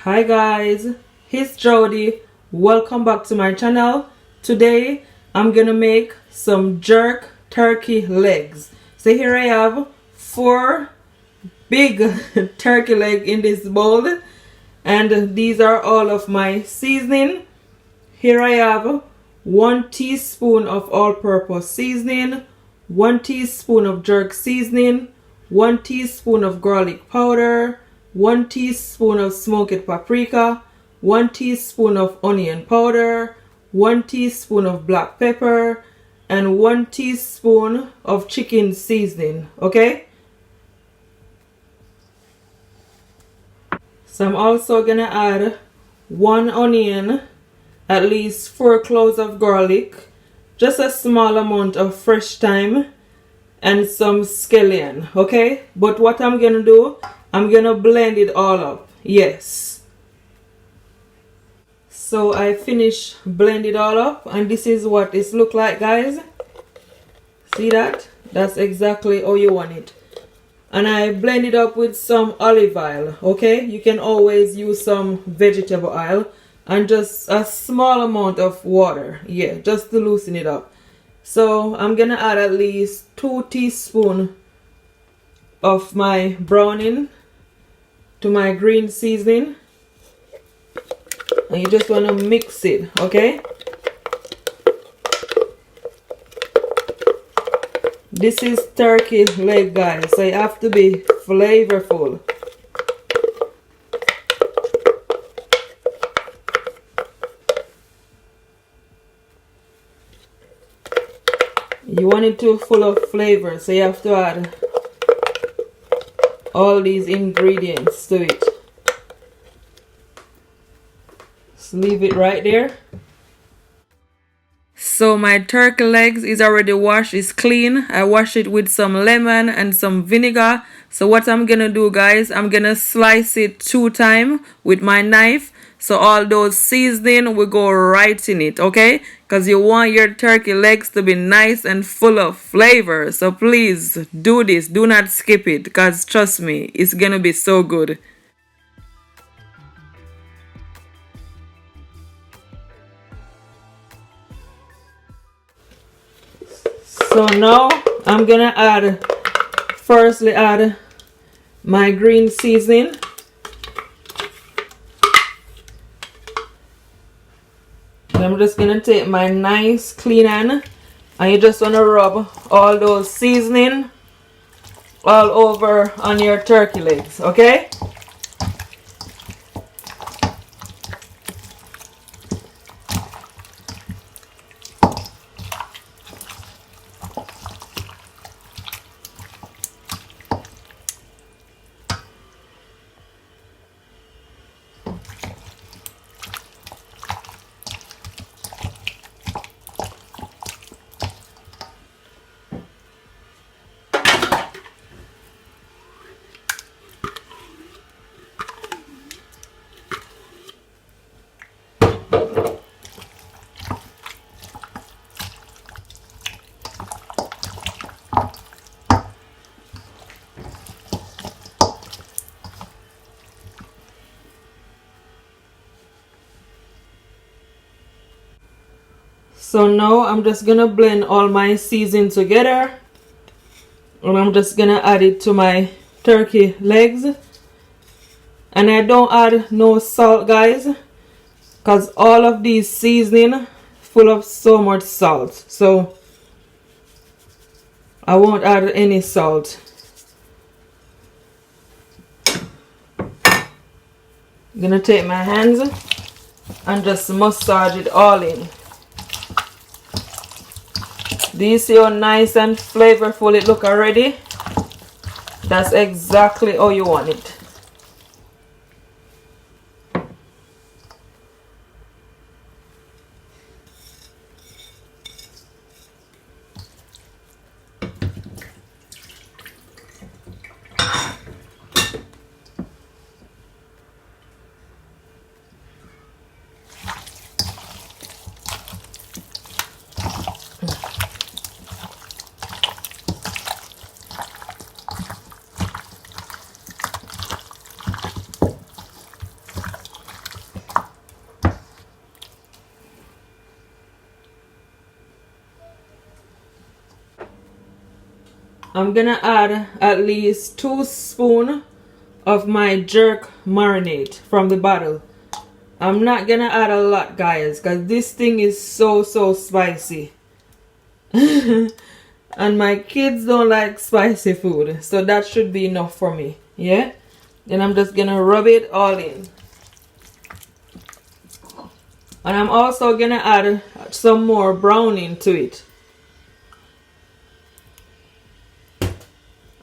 Hi guys, it's Jody. Welcome back to my channel. Today I'm gonna make some jerk turkey legs. So here I have 4 big turkey leg in this bowl, and these are all of my seasoning. Here I have 1 teaspoon of all-purpose seasoning, 1 teaspoon of jerk seasoning, 1 teaspoon of garlic powder, 1 teaspoon of smoked paprika, 1 teaspoon of onion powder, 1 teaspoon of black pepper, and 1 teaspoon of chicken seasoning. Okay? So I'm also gonna add 1 onion, at least 4 cloves of garlic, just a small amount of fresh thyme, and some scallion. Okay? But what I'm gonna do, I'm gonna blend it all up. Yes. So I finished blend it all up, and this is what it look like, guys. See that? That's exactly how you want it. And I blend it up with some olive oil. Okay? You can always use some vegetable oil and just a small amount of water. Yeah, just to loosen it up. So I'm gonna add at least 2 teaspoons of my browning to my green seasoning, and you just want to mix it. Okay, this is turkey leg, guys, so you have to be flavorful. You want it to full of flavor, so you have to add all these ingredients to it. Just leave it right there. So my turkey legs is already washed, it's clean. I wash it with some lemon and some vinegar. So what I'm gonna do, guys, I'm gonna slice it 2 times with my knife, so all those seasoning will go right in it. Okay, because you want your turkey legs to be nice and full of flavor. So please do this, do not skip it, because trust me, it's gonna be so good. So now I'm gonna firstly add my green seasoning. I'm just gonna take my nice clean hand, and you just wanna rub all those seasoning all over on your turkey legs. Okay? So now I'm just gonna blend all my seasoning together, and I'm just gonna add it to my turkey legs. And I don't add no salt, guys, because all of these seasoning full of so much salt, so I won't add any salt. I'm gonna take my hands and just massage it all in. Do you see how nice and flavorful it look already? That's exactly how you want it. I'm gonna add at least 2 spoons of my jerk marinade from the bottle. I'm not gonna add a lot, guys, because this thing is so spicy. And my kids don't like spicy food, so that should be enough for me. Yeah, then I'm just gonna rub it all in. And I'm also gonna add some more browning to it.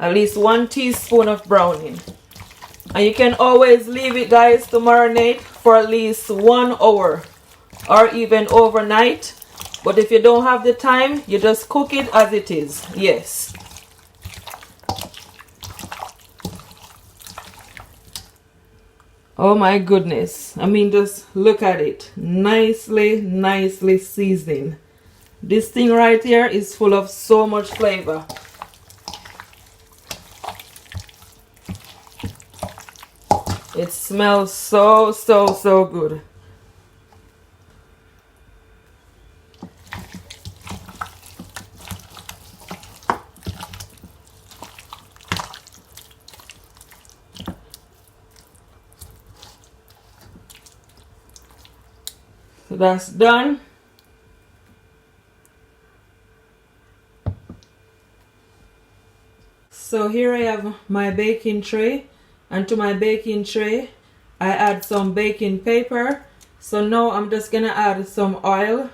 At least 1 teaspoon of browning. And you can always leave it, guys, to marinate for at least 1 hour or even overnight. But if you don't have the time, you just cook it as it is. Yes. Oh my goodness. I mean, just look at it. Nicely seasoned. This thing right here is full of so much flavor. It smells so good. So that's done. So here I have my baking tray, and to my baking tray I add some baking paper. So now I'm just gonna add some oil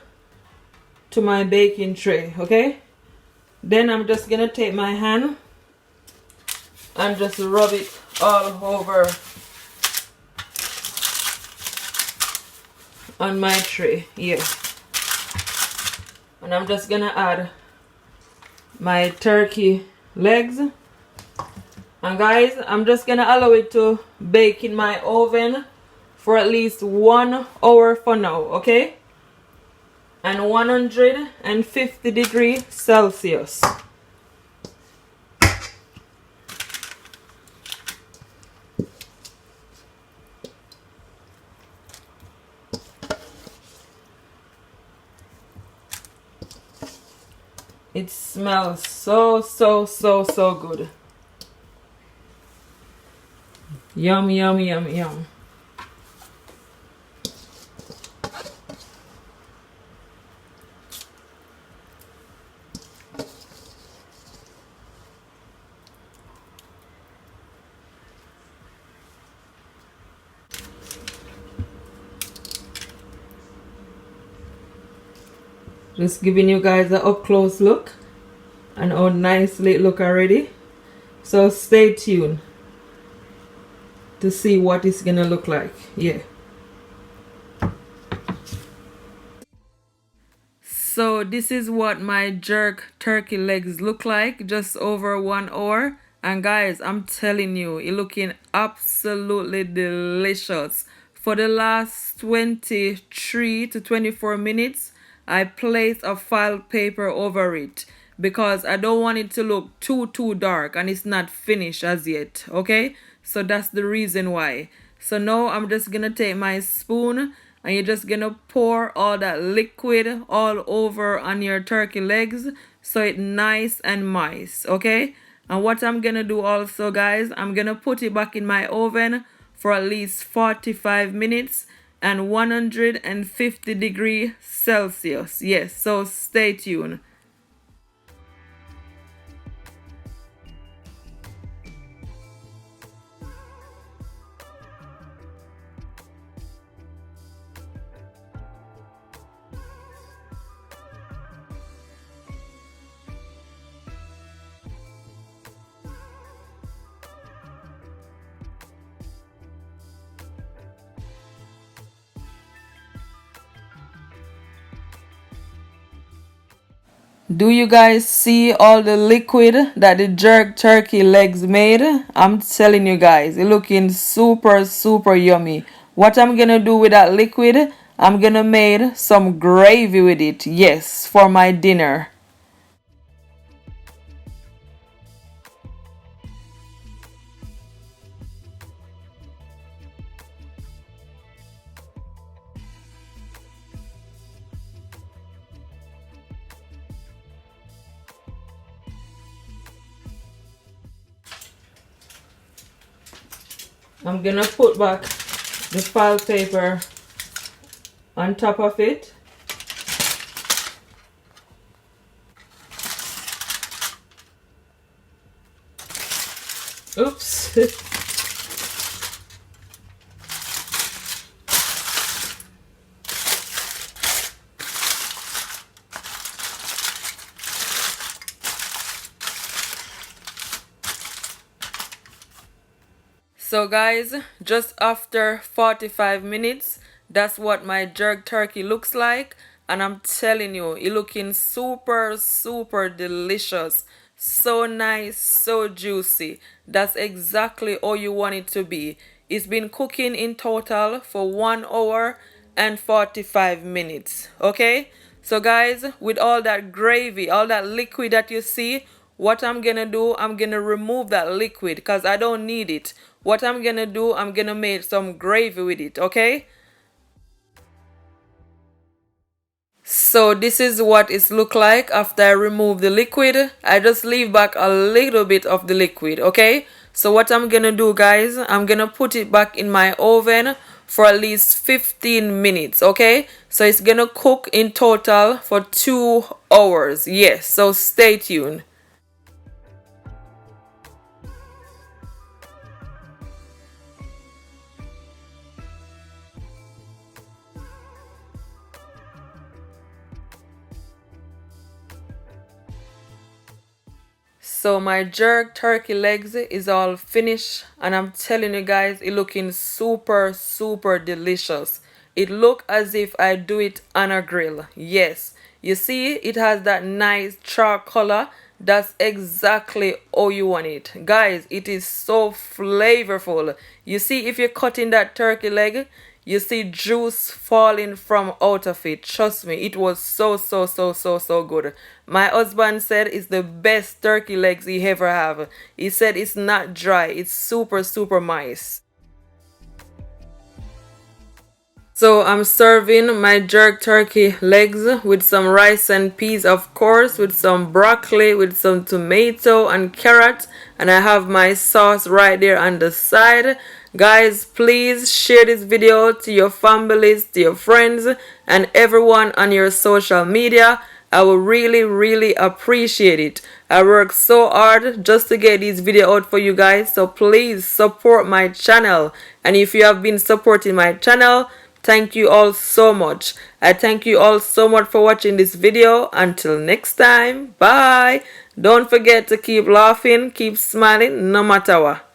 to my baking tray, okay? Then I'm just gonna take my hand and just rub it all over on my tray here. And I'm just gonna add my turkey legs. And guys, I'm just gonna allow it to bake in my oven for at least 1 hour for now, okay? And 150 degrees Celsius. It smells so good. Yum. Just giving you guys an up close look and how nicely it look already. So stay tuned to see what it's gonna look like. Yeah. So this is what my jerk turkey legs look like just over 1 hour. And guys, I'm telling you, it's looking absolutely delicious. For the last 23 to 24 minutes, I placed a file paper over it because I don't want it to look too dark and it's not finished as yet, okay? So that's the reason why. So now I'm just gonna take my spoon and you're just gonna pour all that liquid all over on your turkey legs so it's nice and moist, okay? And what I'm gonna do also, guys, I'm gonna put it back in my oven for at least 45 minutes and 150 degrees Celsius. Yes, so stay tuned. Do you guys see all the liquid that the jerk turkey legs made? I'm telling you guys, it's looking super yummy. What I'm gonna do with that liquid, I'm gonna make some gravy with it. Yes, for my dinner. I'm gonna put back the file paper on top of it. Oops. So guys, just after 45 minutes, that's what my jerk turkey looks like. And I'm telling you, it looking super delicious. So nice, so juicy. That's exactly all you want it to be. It's been cooking in total for 1 hour and 45 minutes. Okay? So guys, with all that gravy, all that liquid that you see, what I'm gonna do, I'm gonna remove that liquid because I don't need it. What I'm gonna do, I'm gonna make some gravy with it, okay? So this is what it look like after I remove the liquid. I just leave back a little bit of the liquid, okay? So what I'm gonna do, guys, I'm gonna put it back in my oven for at least 15 minutes, okay? So it's gonna cook in total for 2 hours. Yes, so stay tuned. So my jerk turkey legs is all finished, and I'm telling you guys, it looking super delicious. It look as if I do it on a grill. Yes, you see it has that nice char color. That's exactly how you want it, guys. It is so flavorful. You see, if you're cutting that turkey leg, you see juice falling from out of it. Trust me, it was so good. My husband said it's the best turkey legs he ever have. He said it's not dry, it's super moist. So I'm serving my jerk turkey legs with some rice and peas, of course, with some broccoli, with some tomato and carrot, and I have my sauce right there on the side. Guys, please share this video to your families, to your friends, and everyone on your social media. I will really appreciate it. I work so hard just to get this video out for you guys, so please support my channel. And if you have been supporting my channel, thank you all so much. I thank you all so much for watching this video. Until next time, bye. Don't forget to keep laughing, keep smiling, no matter what.